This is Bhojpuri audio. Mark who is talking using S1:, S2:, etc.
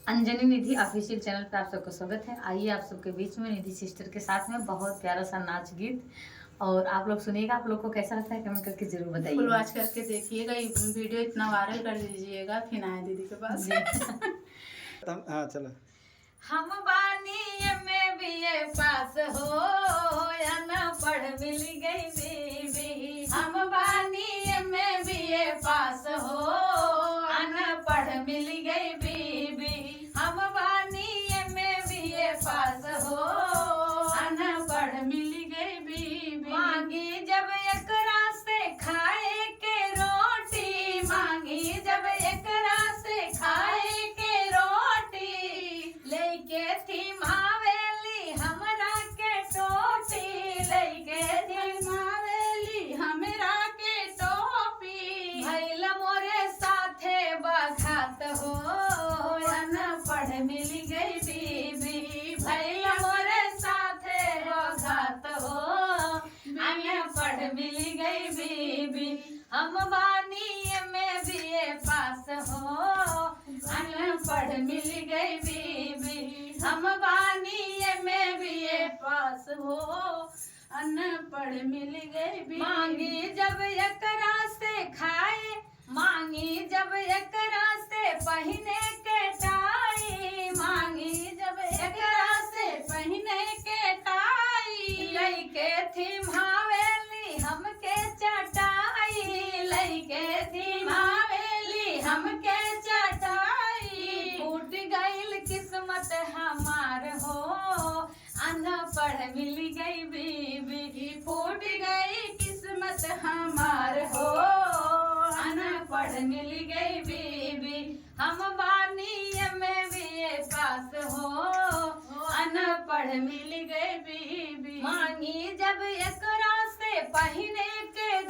S1: अंजनी निधि ऑफिशियल चैनल पे आप सबका स्वागत है। आइए आप सबके बीच में निधि सिस्टर के साथ में बहुत प्यारा सा नाच गीत और आप लोग सुनिएगा। आप लोग को कैसा लगता है कमेंट करके जरूर बताइए।
S2: फुल वॉच करके देखिएगा, ये वीडियो इतना वायरल कर दीजिएगा फिर आए दीदी के पास।
S3: हाँ चलो।
S1: हम बानी में बीए पास हो या ना पढ़ मिल गई बीबी। हम बानी में बीए पास हो अनपढ़ मिल गई बीबी। हम बानी में बीए पास हो अनपढ़ मिल गई बीबी। मांगी जब एकरा से खाए के रोटी, मांगी जब एकरा से खाए के रोटी, लेके थी मावेली हमरा के टोपी, लेके थी मावेली हमरा के टोपी। भैल मोरे साथे बघात हो अनपढ़ मिल गई बीबी। भैल मोरे साथे बघात हो अनपढ़ मिल गई बीबी। हम बानी में बीए पास हो अनपढ़ मिल गई बीबी। हम बानी में बीए पास हो अनपढ़ मिल गई बीबी। मांगी जब एकरा से खाए, मांगी जब एकरा से पहने के टाई, मांगी जब एकरा से पहने के टाई, लइके थी मावेली हमके चटाई, लइके थी मावेली हमके चटाई। फूट गईल किस्मत हमार हो अनपढ़ मिल गई बीबी। फूट गई किस्मत हमार हो अनपढ़ मिल गई बीबी। हम बानी में बीए पास हो अनपढ़ मिल गई बीबी। मांगी जब एकरा से पहने के